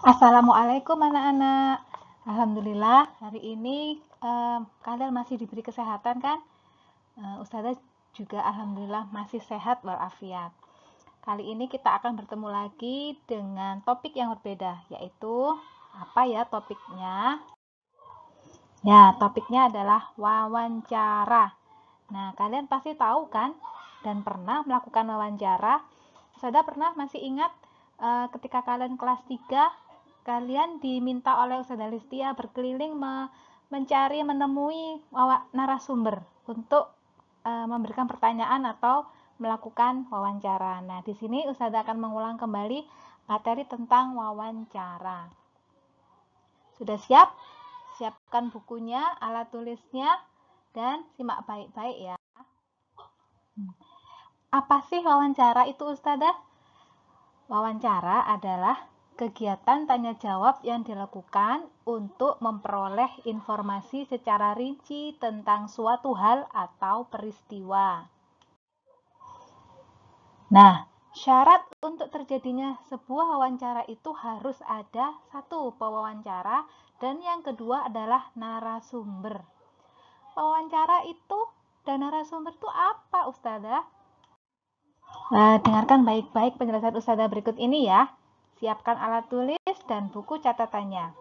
Assalamualaikum anak-anak. Alhamdulillah hari ini kalian masih diberi kesehatan kan? Ustazah juga alhamdulillah masih sehat walafiat. Kali ini kita akan bertemu lagi dengan topik yang berbeda, yaitu apa ya topiknya? Ya, topiknya adalah wawancara. Nah, kalian pasti tahu kan dan pernah melakukan wawancara. Ustazah pernah masih ingat ketika kalian kelas 3, kalian diminta oleh Ustazah Listia berkeliling mencari menemui narasumber untuk memberikan pertanyaan atau melakukan wawancara. Nah, di sini Ustazah akan mengulang kembali materi tentang wawancara. Sudah siap? Siapkan bukunya, alat tulisnya, dan simak baik-baik ya. Apa sih wawancara itu, Ustazah? Wawancara adalah kegiatan tanya jawab yang dilakukan untuk memperoleh informasi secara rinci tentang suatu hal atau peristiwa. Nah, syarat untuk terjadinya sebuah wawancara itu harus ada satu pewawancara dan yang kedua adalah narasumber. Wawancara itu dan narasumber itu apa, Ustazah? Dengarkan baik-baik penjelasan Ustazah berikut ini ya. Siapkan alat tulis dan buku catatannya.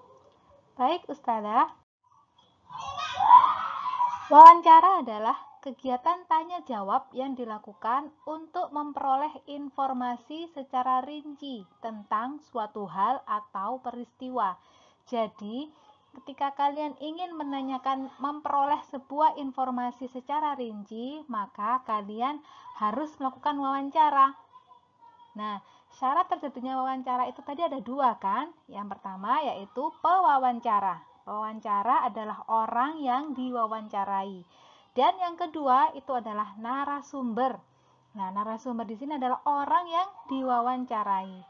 Baik, Ustazah. Wawancara adalah kegiatan tanya jawab yang dilakukan untuk memperoleh informasi secara rinci tentang suatu hal atau peristiwa. Jadi, ketika kalian ingin memperoleh sebuah informasi secara rinci, maka kalian harus melakukan wawancara. Nah, syarat terjadinya wawancara itu tadi ada dua kan? Yang pertama yaitu pewawancara. Pewawancara adalah orang yang diwawancarai. Dan yang kedua itu adalah narasumber. Nah, narasumber di sini adalah orang yang diwawancarai.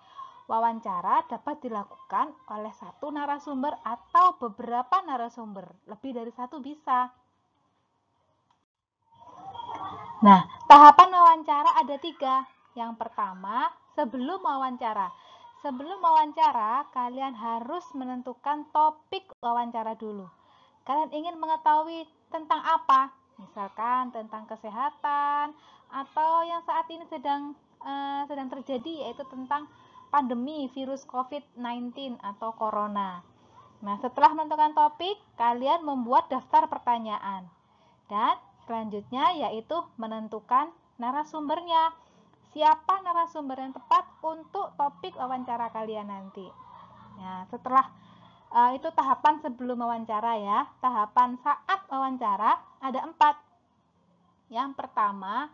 Wawancara dapat dilakukan oleh satu narasumber atau beberapa narasumber. Lebih dari satu bisa. Nah, tahapan wawancara ada 3. Yang pertama, sebelum wawancara. Sebelum wawancara, kalian harus menentukan topik wawancara dulu. Kalian ingin mengetahui tentang apa? Misalkan tentang kesehatan atau yang saat ini sedang terjadi, yaitu tentang pandemi virus COVID-19 atau corona. Nah, setelah menentukan topik, kalian membuat daftar pertanyaan. Dan selanjutnya yaitu menentukan narasumbernya. Siapa narasumber yang tepat untuk topik wawancara kalian nanti. Nah, setelah itu tahapan sebelum wawancara ya. Tahapan saat wawancara ada 4. Yang pertama,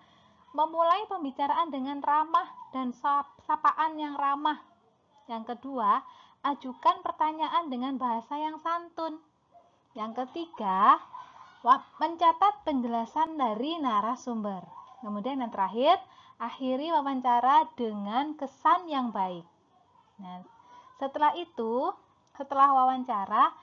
memulai pembicaraan dengan ramah dan sapaan yang ramah. Yang kedua, ajukan pertanyaan dengan bahasa yang santun. Yang ketiga, mencatat penjelasan dari narasumber. Kemudian yang terakhir, akhiri wawancara dengan kesan yang baik. Nah, setelah wawancara,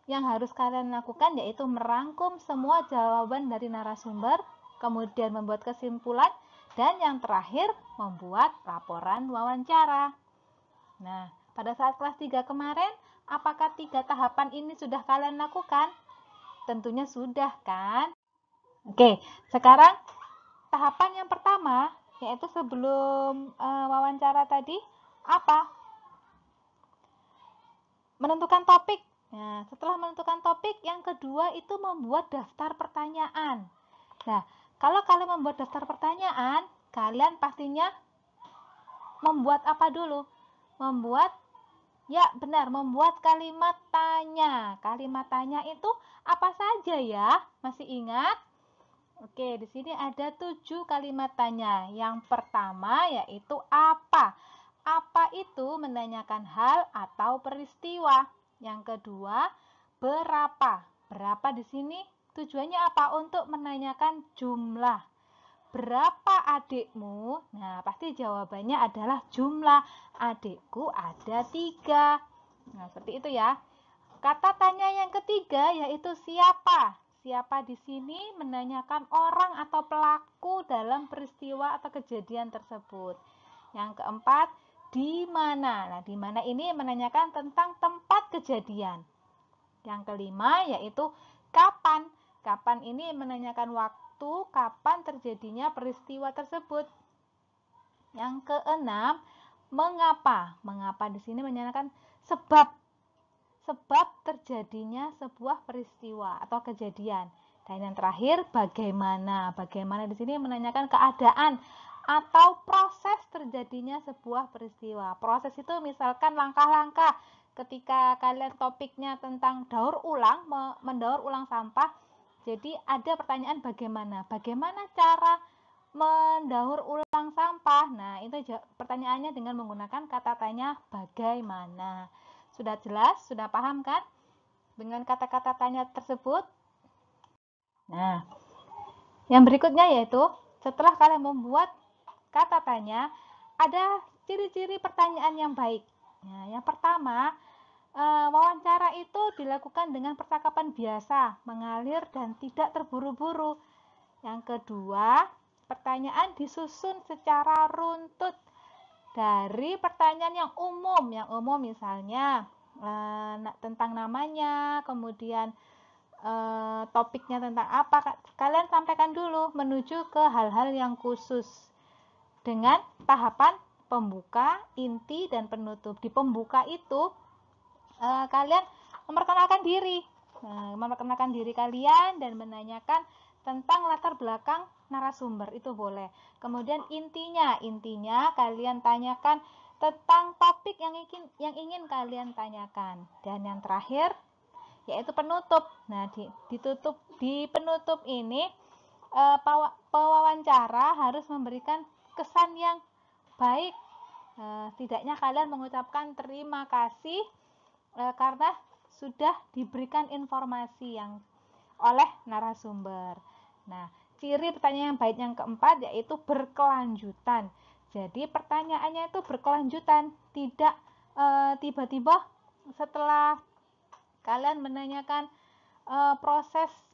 yang harus kalian lakukan yaitu merangkum semua jawaban dari narasumber, kemudian membuat kesimpulan, dan yang terakhir membuat laporan wawancara. Nah, pada saat kelas 3 kemarin, apakah 3 tahapan ini sudah kalian lakukan? Tentunya sudah kan? Oke, sekarang tahapan yang pertama, yaitu sebelum wawancara tadi, apa? Menentukan topik. Nah, setelah menentukan topik, yang kedua itu membuat daftar pertanyaan. Nah, kalau kalian membuat daftar pertanyaan, kalian pastinya membuat apa dulu? Membuat kalimat tanya. Kalimat tanya itu apa saja ya? Masih ingat? Oke, di sini ada 7 kalimat tanya. Yang pertama yaitu apa? Apa itu menanyakan hal atau peristiwa. Yang kedua, berapa? Berapa di sini tujuannya apa? Untuk menanyakan jumlah. Berapa adikmu? Nah, pasti jawabannya adalah jumlah. Adikku ada 3. Nah, seperti itu ya. Kata tanya yang ketiga yaitu siapa? Siapa di sini menanyakan orang atau pelaku dalam peristiwa atau kejadian tersebut. Yang keempat, di mana. Nah, di mana ini menanyakan tentang tempat kejadian. Yang kelima yaitu kapan. Kapan ini menanyakan waktu, kapan terjadinya peristiwa tersebut. Yang keenam, mengapa. Mengapa di sini menanyakan sebab. Sebab terjadinya sebuah peristiwa atau kejadian. Dan yang terakhir, bagaimana. Bagaimana di sini menanyakan keadaan atau proses terjadinya sebuah peristiwa. Proses itu misalkan langkah-langkah ketika kalian topiknya tentang daur ulang, mendaur ulang sampah. Jadi ada pertanyaan bagaimana. Bagaimana cara mendaur ulang sampah? Nah, itu pertanyaannya dengan menggunakan kata tanya bagaimana. Sudah jelas? Sudah paham kan dengan kata-kata tanya tersebut? Nah, yang berikutnya yaitu setelah kalian membuat kata tanya, ada ciri-ciri pertanyaan yang baik. Nah, yang pertama, wawancara itu dilakukan dengan percakapan biasa, mengalir dan tidak terburu-buru. Yang kedua, pertanyaan disusun secara runtut dari pertanyaan yang umum. Yang umum misalnya tentang namanya, kemudian topiknya tentang apa, kalian sampaikan dulu menuju ke hal-hal yang khusus dengan tahapan pembuka, inti, dan penutup. Di pembuka itu kalian memperkenalkan diri kalian dan menanyakan tentang latar belakang narasumber, itu boleh. Kemudian intinya kalian tanyakan tentang topik yang ingin kalian tanyakan. Dan yang terakhir yaitu penutup. Nah, di penutup ini pewawancara harus memberikan kesan yang baik. Setidaknya kalian mengucapkan terima kasih karena sudah diberikan informasi yang oleh narasumber. Nah, ciri pertanyaan yang baik yang keempat yaitu berkelanjutan. Jadi pertanyaannya itu berkelanjutan, tidak tiba-tiba setelah kalian menanyakan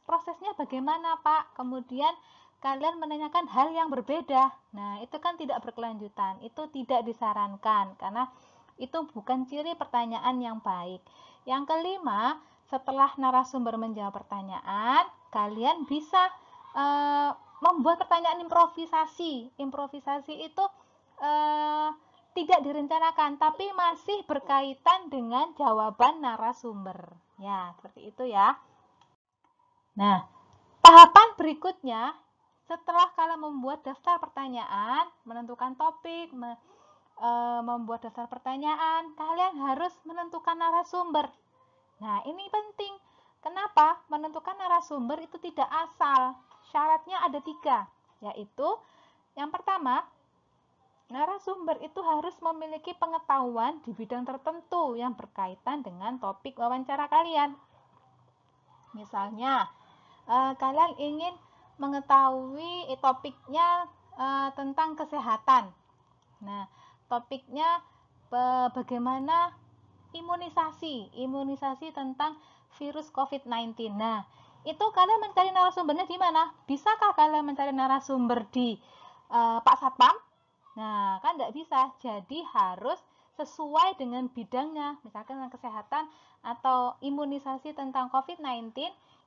prosesnya bagaimana Pak, kemudian kalian menanyakan hal yang berbeda. Nah, itu kan tidak berkelanjutan, itu tidak disarankan karena itu bukan ciri pertanyaan yang baik. Yang kelima, setelah narasumber menjawab pertanyaan, kalian bisa membuat pertanyaan improvisasi. Improvisasi itu tidak direncanakan, tapi masih berkaitan dengan jawaban narasumber. Ya, seperti itu ya. Nah, tahapan berikutnya, setelah kalian membuat daftar pertanyaan, menentukan topik, membuat daftar pertanyaan, kalian harus menentukan narasumber. Nah, ini penting. Kenapa? Menentukan narasumber itu tidak asal. Syaratnya ada 3, yaitu yang pertama, narasumber itu harus memiliki pengetahuan di bidang tertentu yang berkaitan dengan topik wawancara kalian. Misalnya, kalian ingin mengetahui topiknya tentang kesehatan. Nah, topiknya bagaimana imunisasi tentang virus COVID-19. Nah, itu kalian mencari narasumbernya di mana? Bisakah kalian mencari narasumber di Pak Satpam? Nah, kan tidak bisa. Jadi harus sesuai dengan bidangnya. Misalkan tentang kesehatan atau imunisasi tentang COVID-19,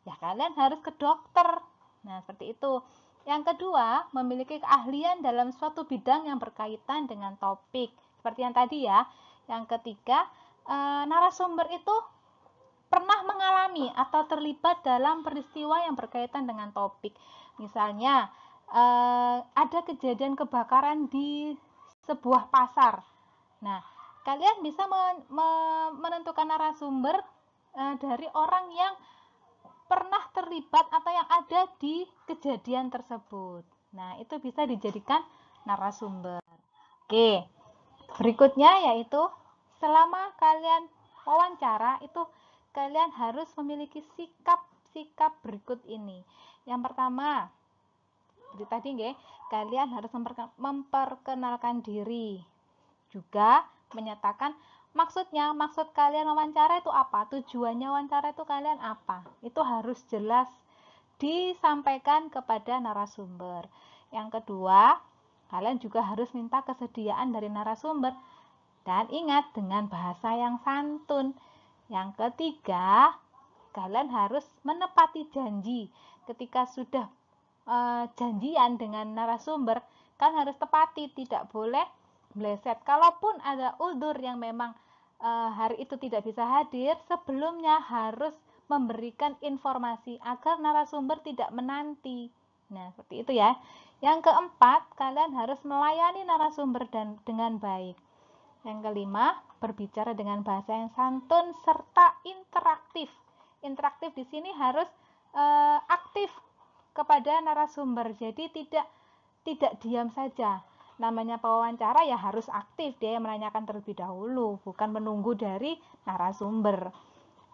ya kalian harus ke dokter. Nah, seperti itu. Yang kedua, memiliki keahlian dalam suatu bidang yang berkaitan dengan topik. Seperti yang tadi ya. Yang ketiga, narasumber itu pernah mengalami atau terlibat dalam peristiwa yang berkaitan dengan topik. Misalnya, ada kejadian kebakaran di sebuah pasar. Nah, kalian bisa menentukan narasumber dari orang yang pernah terlibat atau yang ada di kejadian tersebut. Nah, itu bisa dijadikan narasumber. Oke, berikutnya yaitu selama kalian wawancara itu kalian harus memiliki sikap berikut ini. Yang pertama, seperti tadi nggih, kalian harus memperkenalkan diri. Juga menyatakan maksud kalian wawancara itu apa? Tujuannya wawancara itu kalian apa? Itu harus jelas disampaikan kepada narasumber. Yang kedua, kalian juga harus minta kesediaan dari narasumber. Dan ingat, dengan bahasa yang santun. Yang ketiga, kalian harus menepati janji. Ketika sudah janjian dengan narasumber, kan harus tepati, tidak boleh meleset. Kalaupun ada uzur yang memang hari itu tidak bisa hadir, sebelumnya harus memberikan informasi agar narasumber tidak menanti. Nah, seperti itu ya. Yang keempat, kalian harus melayani narasumber dengan baik. Yang kelima, berbicara dengan bahasa yang santun serta interaktif. Interaktif di sini harus aktif kepada narasumber. Jadi tidak diam saja. Namanya pewawancara ya harus aktif, dia yang menanyakan terlebih dahulu, bukan menunggu dari narasumber.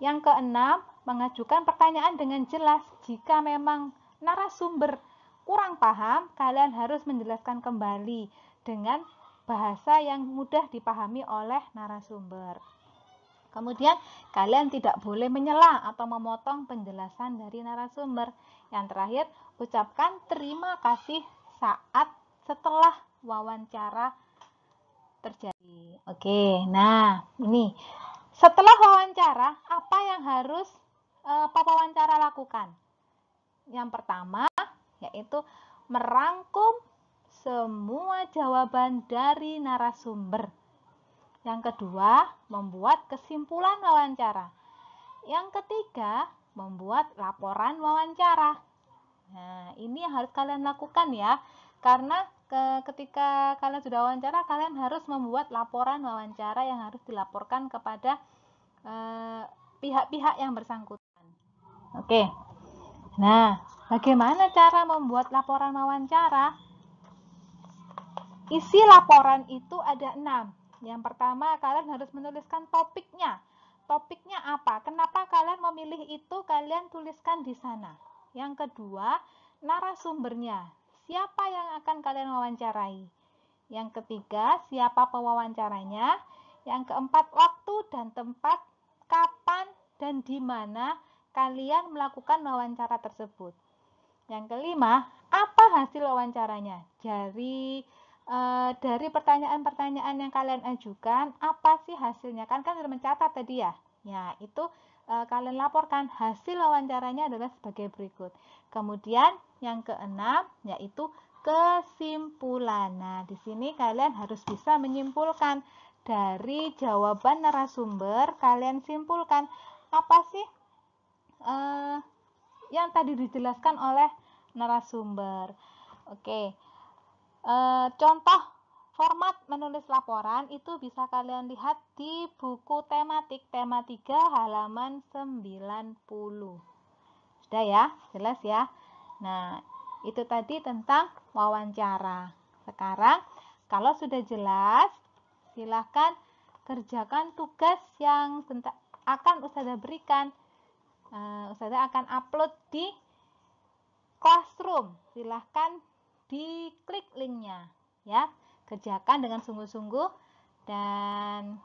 Yang keenam, mengajukan pertanyaan dengan jelas. Jika memang narasumber kurang paham, kalian harus menjelaskan kembali dengan bahasa yang mudah dipahami oleh narasumber. Kemudian, kalian tidak boleh menyela atau memotong penjelasan dari narasumber. Yang terakhir, ucapkan terima kasih saat setelah wawancara terjadi. Oke, nah ini setelah wawancara, apa yang harus pewawancara lakukan? Yang pertama, yaitu merangkum semua jawaban dari narasumber. Yang kedua, membuat kesimpulan wawancara. Yang ketiga, membuat laporan wawancara. Nah, ini yang harus kalian lakukan ya. Karena ketika kalian sudah wawancara, kalian harus membuat laporan wawancara yang harus dilaporkan kepada pihak-pihak yang bersangkutan. Oke. Nah, bagaimana cara membuat laporan wawancara? Isi laporan itu ada 6. Yang pertama, kalian harus menuliskan topiknya. Topiknya apa? Kenapa kalian memilih itu? Kalian tuliskan di sana. Yang kedua, narasumbernya. Siapa yang akan kalian wawancarai? Yang ketiga, siapa pewawancaranya? Yang keempat, waktu dan tempat, kapan dan di mana kalian melakukan wawancara tersebut. Yang kelima, apa hasil wawancaranya? Dari pertanyaan-pertanyaan yang kalian ajukan, apa sih hasilnya? Kan sudah mencatat tadi ya. Ya, itu kalian laporkan hasil wawancaranya adalah sebagai berikut. Kemudian yang keenam yaitu kesimpulan. Nah, di sini kalian harus bisa menyimpulkan dari jawaban narasumber, kalian simpulkan apa sih yang tadi dijelaskan oleh narasumber. Oke. Contoh format menulis laporan itu bisa kalian lihat di buku tematik tema 3 halaman 90. Sudah ya? Jelas ya? Nah, itu tadi tentang wawancara. Sekarang kalau sudah jelas, silahkan kerjakan tugas yang akan Ustazah berikan. Ustazah akan upload di Classroom. Silahkan diklik linknya ya, kerjakan dengan sungguh-sungguh dan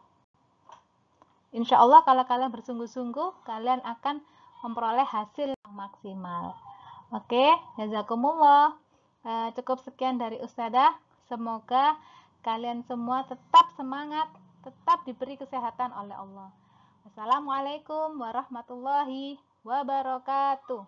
insya Allah kalau kalian bersungguh-sungguh kalian akan memperoleh hasil yang maksimal. Oke, jazakumullah. Cukup sekian dari Ustazah. Semoga kalian semua tetap semangat, tetap diberi kesehatan oleh Allah. Wassalamualaikum warahmatullahi wabarakatuh.